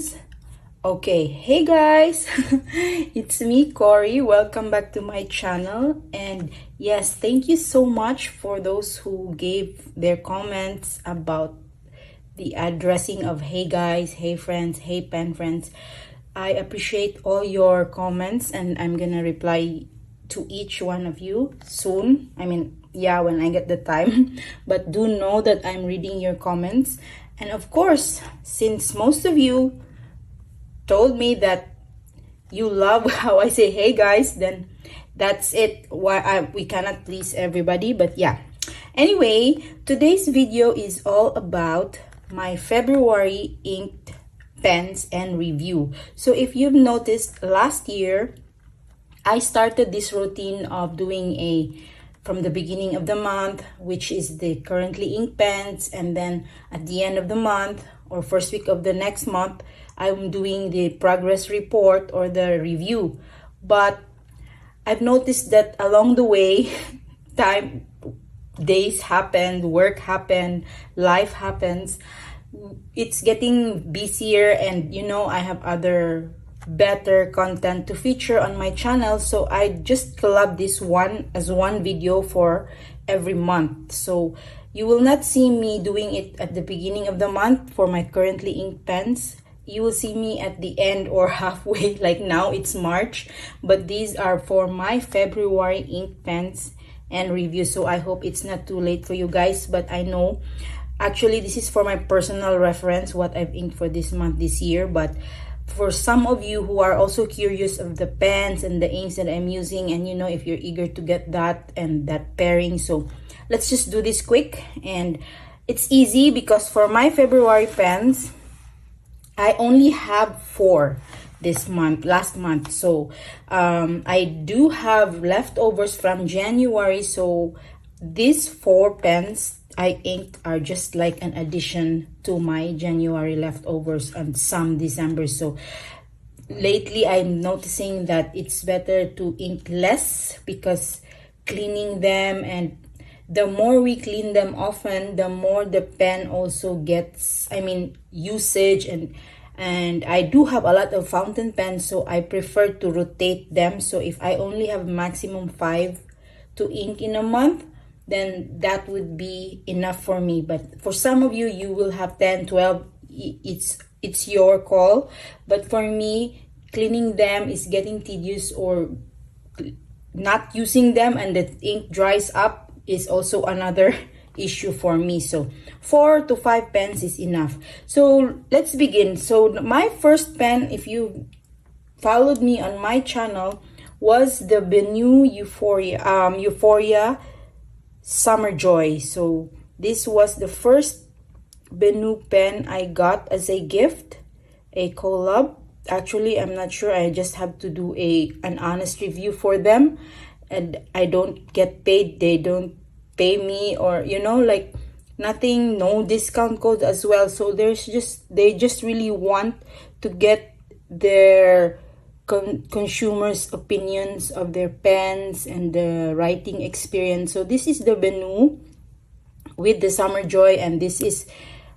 friends. Okay, hey guys, it's me, Cory. Welcome back to my channel. And yes, thank you so much for those who gave their comments about the addressing of hey guys, hey friends, hey pen friends. I appreciate all your comments, and I'm gonna reply to each one of you soon. Yeah, when I get the time. But do know that I'm reading your comments. And of course, since most of you told me that you love how I say hey guys, then that's it. We cannot please everybody, but yeah. Anyway, today's video is all about my February inked pens and review. So if you've noticed, last year I started this routine of doing from the beginning of the month, which is the currently ink pens, and then at the end of the month or first week of the next month, I'm doing the progress report or the review. But I've noticed that along the way, days happen, work happen, life happens. It's getting busier, and I have other better content to feature on my channel, so I just collab this one as one video for every month. So you will not see me doing it at the beginning of the month for my currently ink pens. You will see me at the end or halfway, like now it's March, but these are for my February ink pens and review. So I hope it's not too late for you guys, but I know actually this is for my personal reference what I've inked for this month, this year. But for some of you who are also curious of the pens and the inks that I'm using, and if you're eager to get that and that pairing, so let's just do this quick. And it's easy because for my February pens, I only have 4 this month, last month. So I do have leftovers from January, so these 4 pens I inked are just like an addition to my January leftovers and some December. So lately I'm noticing that it's better to ink less, because cleaning them, and the more we clean them often, the more the pen also gets usage. And I do have a lot of fountain pens, so I prefer to rotate them. So if I only have maximum 5 to ink in a month, then that would be enough for me. But for some of you, you will have 10, 12. It's your call. But for me, cleaning them is getting tedious, or not using them and the ink dries up is also another issue for me. So 4 to 5 pens is enough. So let's begin. So my first pen, if you followed me on my channel, was the Benu Euphoria Summer Joy. So this was the first Benu pen I got as a gift, a collab. Actually, I'm not sure. I just have to do an honest review for them, and I don't get paid. They don't pay me, or like nothing, no discount code as well. So they just really want to get their consumers' opinions of their pens and the writing experience. So this is the Benu with the Summer Joy, and this is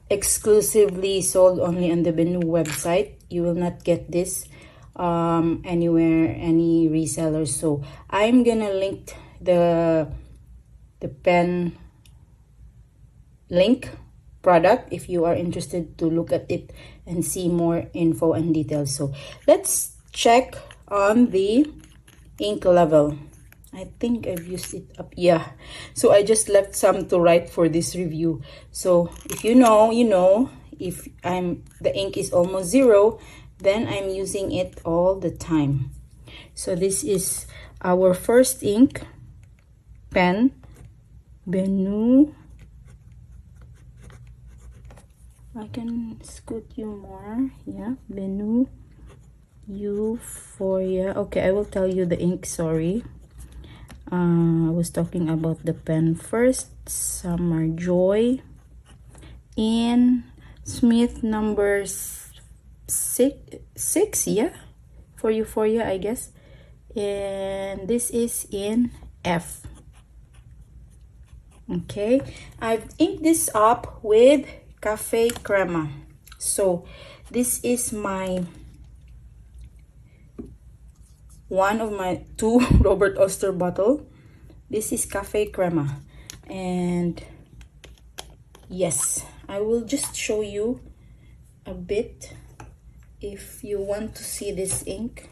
exclusively sold only on the Benu website. You will not get this anywhere, any resellers. So I'm gonna link the pen link product if you are interested to look at it and see more info and details. So let's check on the ink level. I think I've used it up. Yeah, so I just left some to write for this review. So if you know, if the ink is almost 0, then I'm using it all the time. So this is our first ink pen, Benu. I can scoot you more. Yeah, Benu Euphoria. Okay, I will tell you the ink. Sorry, I was talking about the pen first. Summer Joy in Smith number 6. Yeah, for Euphoria, I guess. And this is in F. Okay, I've inked this up with Cafe Crema. So This is my one of my two Robert Oster bottle. This is Cafe Crema, and yes, I will just show you a bit if you want to see this ink.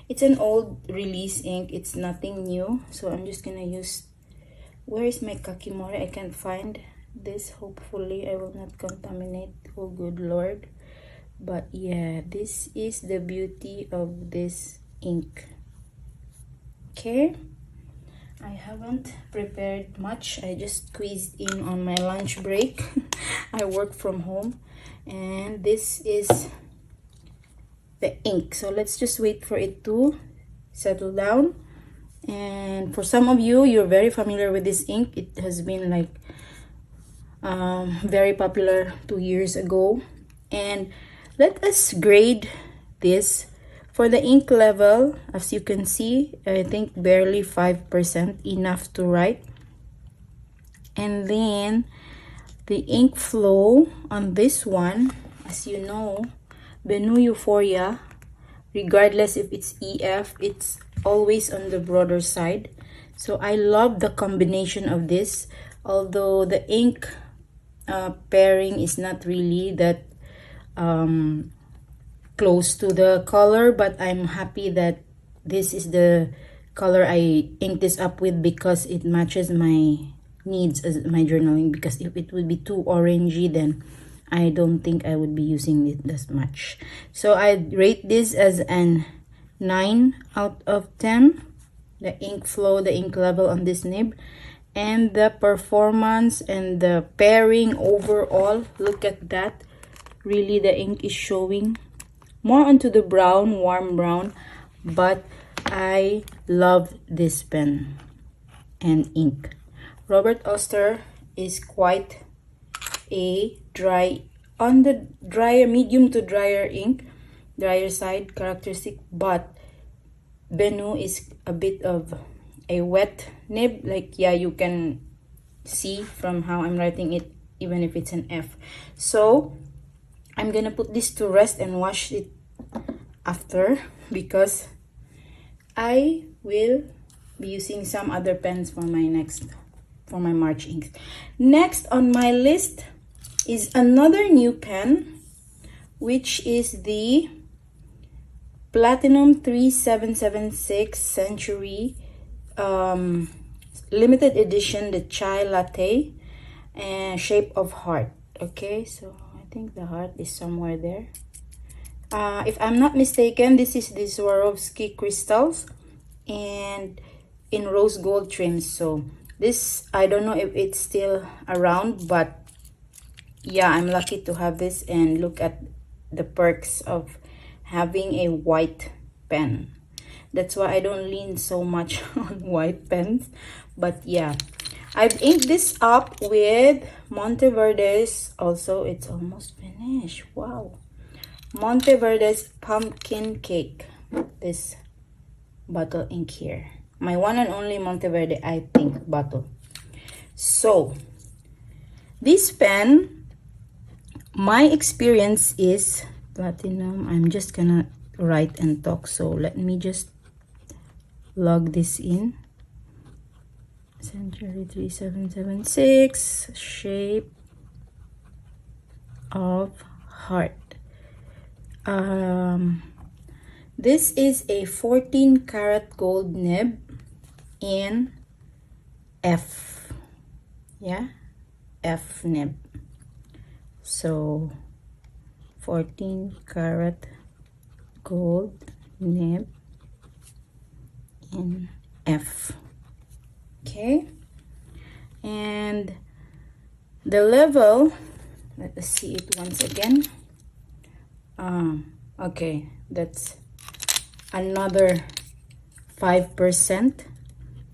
It's an old release ink, it's nothing new, so I'm just gonna use, where is my kakimori? I can't find this. Hopefully I will not contaminate, oh good lord. But yeah, this is the beauty of this ink. Okay, I haven't prepared much, I just squeezed in on my lunch break. I work from home, and this is the ink. So let's just wait for it to settle down. And for some of you, you're very familiar with this ink. It has been like very popular 2 years ago. And let us grade this. For the ink level, as you can see, I think barely 5%, enough to write. And then the ink flow on this one, as you know, Benu Euphoria, regardless if it's EF, it's always on the broader side. So I love the combination of this, although the ink pairing is not really that close to the color, but I'm happy that this is the color I inked this up with, because it matches my needs as my journaling. Because if it would be too orangey, then I don't think I would be using it as much. So I rate this as an 9 out of 10. The ink flow, the ink level on this nib, and the performance and the pairing overall, look at that. Really, the ink is showing more onto the brown, warm brown, but I love this pen and ink. Robert Oster is quite a dry, on the drier, medium to drier ink, drier side characteristic, but Benu is a bit of a wet nib. Like, yeah, you can see from how I'm writing it, even if it's an F. So I'm gonna put this to rest and wash it after, because I will be using some other pens for my March inks. Next on my list is another new pen, which is the Platinum 3776 Century limited edition, the chai latte and shape of heart. Okay, so I think the heart is somewhere there. If I'm not mistaken, this is the Swarovski crystals and in rose gold trims. So this, I don't know if it's still around, but yeah, I'm lucky to have this. And look at the perks of having a white pen. That's why I don't lean so much on white pens. But yeah, I've inked this up with Monteverde's. Also, it's almost finished. Wow. Monteverde's Pumpkin Cake. This bottle ink here. My one and only Monteverde, I think, bottle. So, this pen, my experience is platinum. I'm just gonna write and talk, so let me just log this in. Century 3776, shape of heart. This is a 14 karat gold nib in F. Yeah, F nib. So 14 karat gold nib in F. Okay, and the level, let us see it once again. Okay, that's another 5%.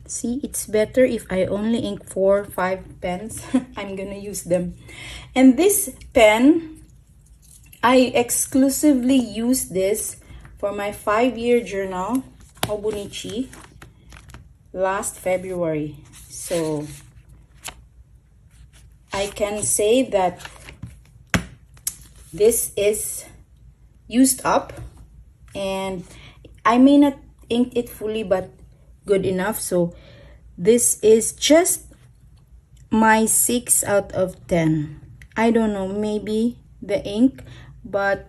See, it's better if I only ink 4 or 5 pens. I'm gonna use them. And this pen, I exclusively use this for my 5-year journal, Hobonichi, last February. So I can say that this is used up, and I may not ink it fully, but good enough. So this is just my 6 out of 10. I don't know, maybe the ink, but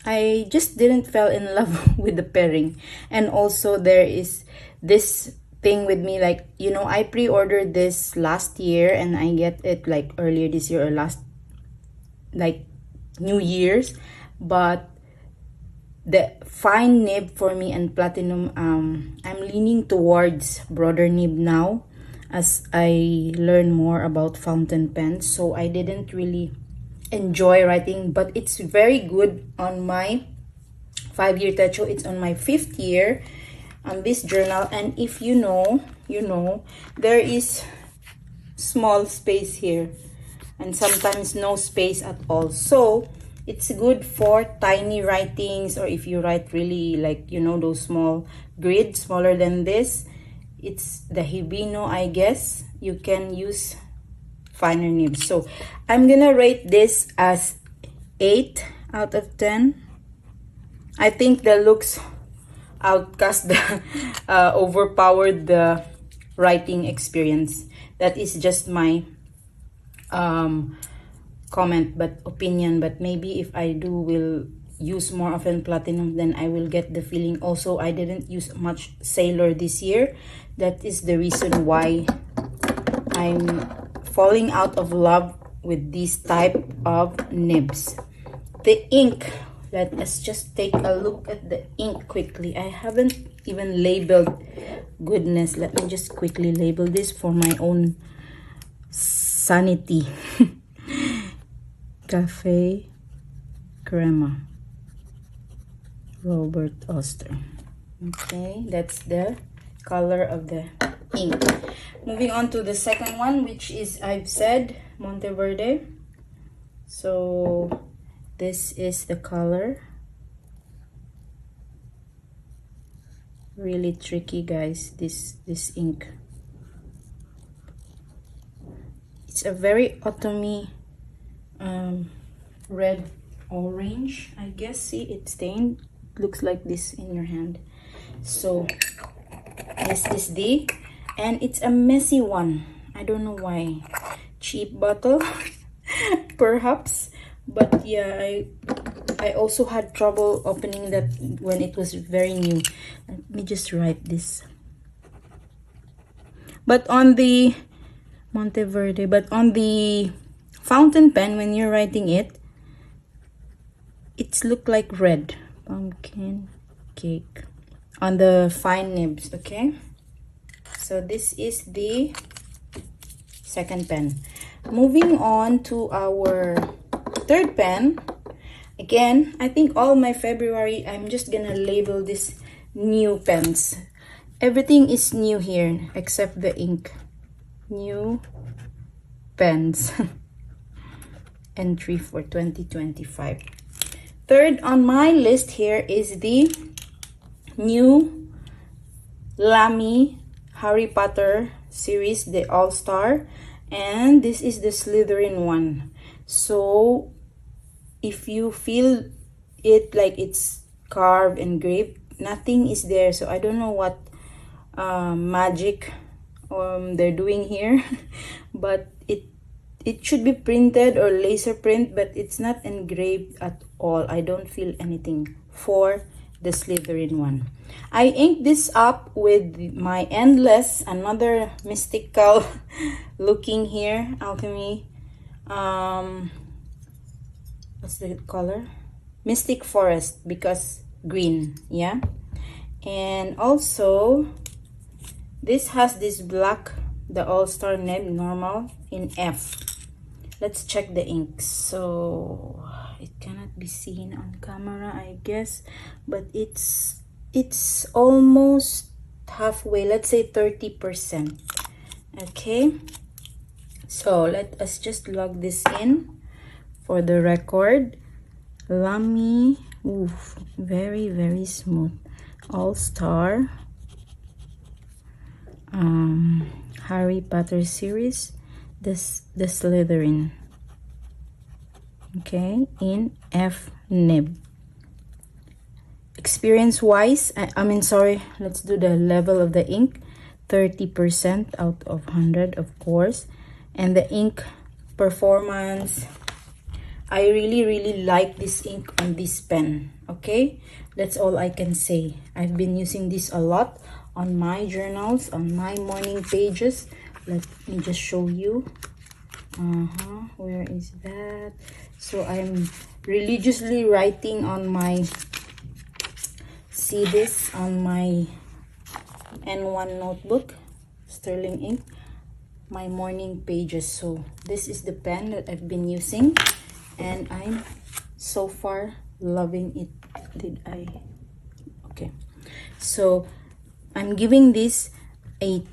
I just didn't fell in love with the pairing. And also there is this thing with me, like, you know, I pre-ordered this last year and I get it like earlier this year or last, like, New Year's. But the fine nib for me and platinum, I'm leaning towards broader nib now as I learn more about fountain pens. So I didn't really enjoy writing, but it's very good on my 5-year techo. It's on my 5th year on this journal, and if you know, you know, there is small space here and sometimes no space at all. So it's good for tiny writings, or if you write really, like, you know, those small grids smaller than this. It's the Hibino, I guess. You can use finer nibs. So I'm gonna rate this as 8 out of 10. I think the looks outcast the overpowered the writing experience. That is just my comment, but opinion. But maybe if I will use more often platinum, then I will get the feeling. Also, I didn't use much Sailor this year. That is the reason why I'm falling out of love with this type of nibs. The ink, let us just take a look at the ink quickly. I haven't even labeled. Goodness, let me just quickly label this for my own sanity. Cafe Crema, Robert Oster. Okay, that's the color of the ink. Moving on to the second one, which is, I've said, Monteverde. So this is the color. Really tricky, guys, this ink. It's a very autumny red orange, I guess. See, it's stained. Looks like this in your hand. So this is the, and it's a messy one. I don't know why. Cheap bottle perhaps, but yeah, I also had trouble opening that when it was very new. Let me just write this. But on the Monteverde, but on the fountain pen, when you're writing it, it's look like red. Pumpkin cake on the fine nibs. Okay, so this is the second pen. Moving on to our third pen. Again, I think all my February, I'm just gonna label this new pens. Everything is new here except the ink. New pens. Entry for 2025. Third on my list here is the new Lamy Harry Potter series, the All-Star, and this is the Slytherin one. So if you feel it like it's carved and engraved, nothing is there. So I don't know what magic they're doing here. But it should be printed or laser print, but it's not engraved at all. I don't feel anything for the Slytherin one. I inked this up with my Endless, another mystical looking here, alchemy. What's the color? Mystic Forest, because green, yeah. And also this has this black, the All-Star nib, normal, in F. Let's check the ink. So it cannot be seen on camera, I guess, but it's almost halfway, let's say 30%. Okay, so let us just log this in for the record. Lamy, oof, very, very smooth. All-Star Harry Potter series, the Slytherin. Okay, in F nib. experience wise, I mean, sorry, let's do the level of the ink. 30% out of 100, of course. And the ink performance, I really like this ink on this pen. Okay, that's all I can say. I've been using this a lot on my journals, on my morning pages. Let me just show you. Where is that? So I'm religiously writing on my, see this, on my N1 notebook, sterling ink, my morning pages. So this is the pen that I've been using, and I'm so far loving it. Did I? Okay, so I'm giving this a,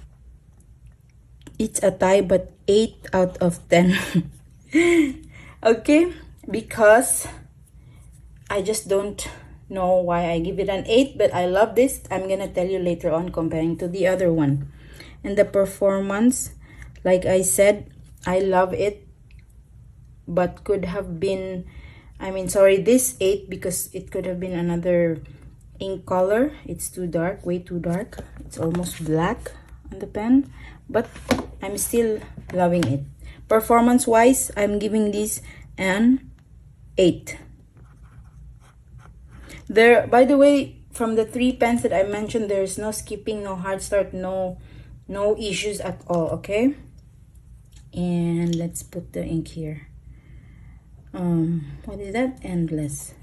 it's a tie, but 8 out of 10. Okay, because I just don't know why I give it an 8, but I love this. I'm gonna tell you later on comparing to the other one. And the performance, like I said, I love it, but could have been, I mean, sorry, this 8 because it could have been another ink color. It's too dark, way too dark. It's almost black on the pen, but I'm still loving it. Performance wise, I'm giving this an 8. There, by the way, from the 3 pens that I mentioned, there's no skipping, no hard start, no issues at all. Okay, and let's put the ink here. What is that? Endless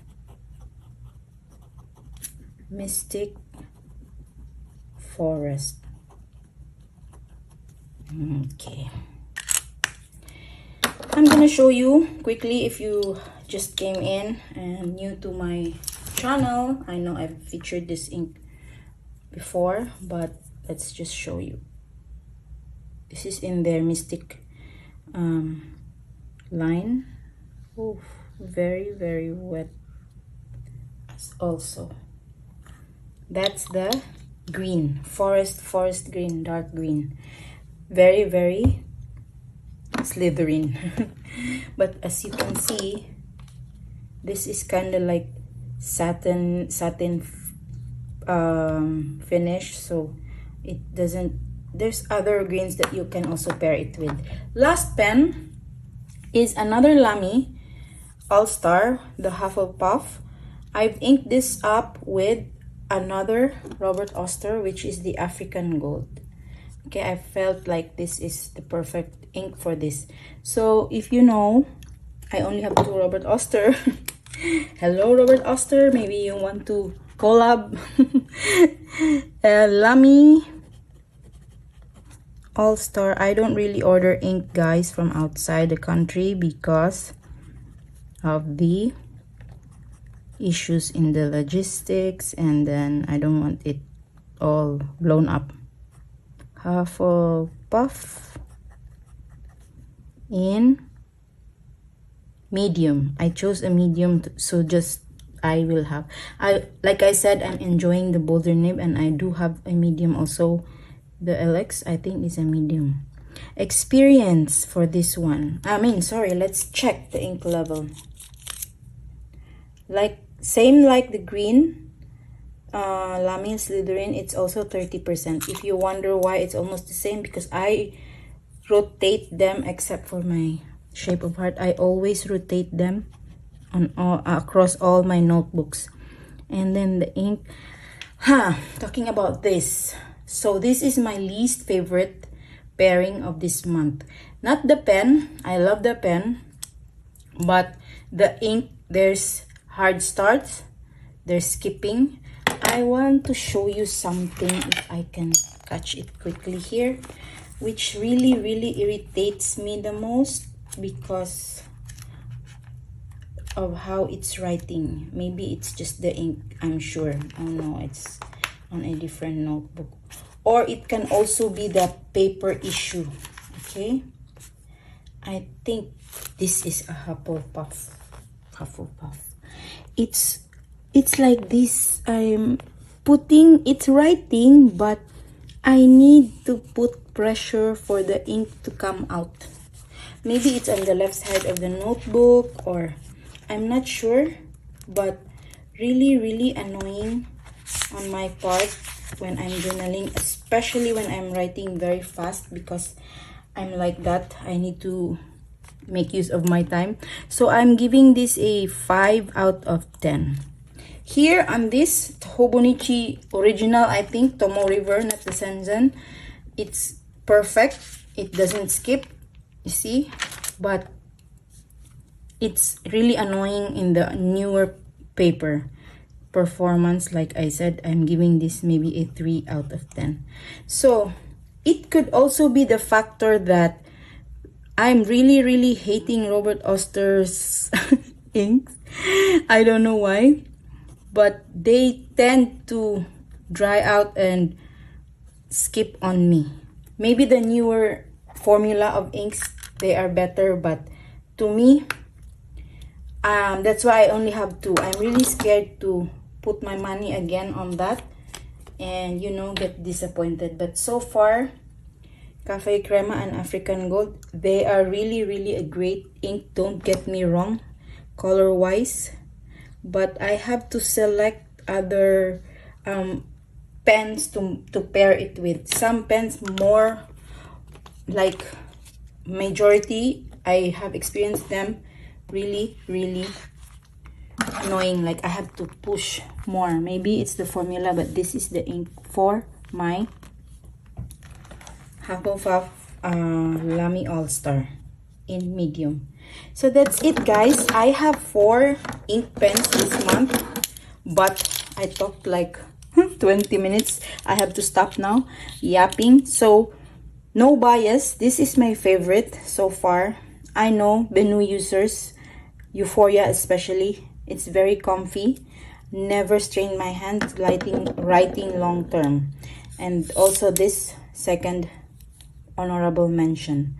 Mystic Forest. Okay, I'm gonna show you quickly. If you just came in and new to my channel, I know I've featured this ink before, but let's just show you. This is in their Mystic line. Oh, very wet. Also, that's the green, forest green, dark green. Very Slytherin. But as you can see, this is kind of like satin finish, so it doesn't, there's other greens that you can also pair it with. Last pen is another Lamy All-Star, the Hufflepuff. I've inked this up with another Robert Oster, which is the African Gold. Okay, I felt like this is the perfect ink for this. So if you know, I only have 2 Robert Oster. Hello, Robert Oster, maybe you want to collab. Lamy All-Star. I don't really order ink, guys, from outside the country because of the issues in the logistics, and then I don't want it all blown up. Hufflepuff in medium. I chose a medium, so just I will have, like I said, I'm enjoying the bolder nib, and I do have a medium also. The LX, I think, is a medium. Experience for this one, I mean, sorry, let's check the ink level. Like same like the green Lamy Slytherin, it's also 30%. If you wonder why it's almost the same, because I rotate them, except for my Shape of Heart, I always rotate them on all, across all my notebooks. And then the ink, talking about this, so this is my least favorite pairing of this month. Not the pen, I love the pen, but the ink, there's hard starts, there's skipping. I want to show you something, if I can catch it quickly here, which really irritates me the most because of how it's writing. Maybe it's just the ink, I'm sure. Oh no, it's on a different notebook, or it can also be the paper issue. Okay, I think this is a Hufflepuff. It's like this. I'm putting, it's writing, but I need to put pressure for the ink to come out. Maybe it's on the left side of the notebook, or I'm not sure, but really annoying on my part when I'm journaling, especially when I'm writing very fast, because I'm like that. I need to make use of my time. So I'm giving this a 5 out of 10. Here on this Hobonichi original, I think Tomo River, not the Senzen, it's perfect. It doesn't skip, you see, but it's really annoying in the newer paper. Performance, like I said, I'm giving this maybe a 3 out of 10. So it could also be the factor that I'm really hating Robert Oster's inks. I don't know why, but they tend to dry out and skip on me. Maybe the newer formula of inks, they are better, but to me, that's why I only have 2. I'm really scared to put my money again on that and, you know, get disappointed. But so far, Cafe Crema and African Gold, they are really a great ink, don't get me wrong, color wise, but I have to select other pens to pair it with. Some pens more, like majority, I have experienced them really annoying, like I have to push more. Maybe it's the formula, but this is the ink for my Hufflepuff Lamy All-Star in medium. So that's it, guys. I have 4 ink pens this month, but I talked like 20 minutes. I have to stop now yapping. So no bias, this is my favorite so far. I know Benu users, Euphoria especially, it's very comfy, never strain my hand writing long term. And also this second honorable mention.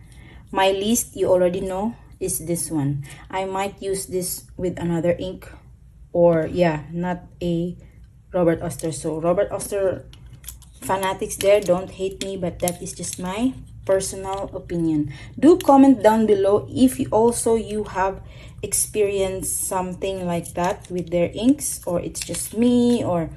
My least, you already know, is this one. I might use this with another ink, or yeah, not a Robert Oster. So Robert Oster fanatics there, don't hate me, but that is just my personal opinion. Do comment down below if you have experienced something like that with their inks, or it's just me, or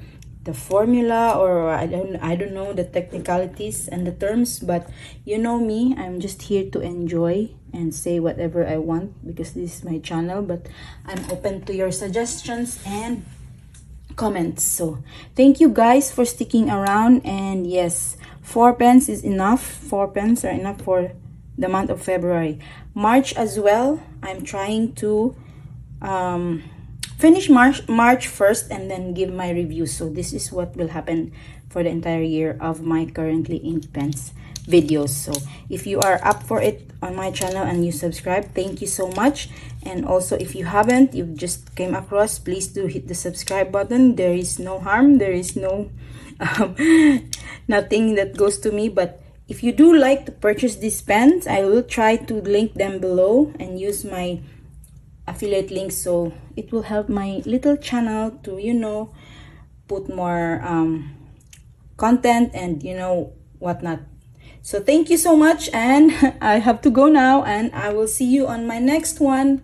the formula, or I don't know the technicalities and the terms. But you know me, I'm just here to enjoy and say whatever I want, because this is my channel. But I'm open to your suggestions and comments. So thank you guys for sticking around. And yes, 4 pens is enough. 4 pens are enough for the month of February. March as well, I'm trying to finish March first and then give my review. So this is what will happen for the entire year of my currently ink pens videos. So if you are up for it on my channel and you subscribe, thank you so much. And also, if you haven't, you've just came across, please do hit the subscribe button. There is no harm, there is no nothing that goes to me. But if you do like to purchase these pens, I will try to link them below and use my affiliate links, so it will help my little channel to, you know, put more content and, you know, whatnot. So thank you so much, and I have to go now, and I will see you on my next one.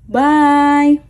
Bye.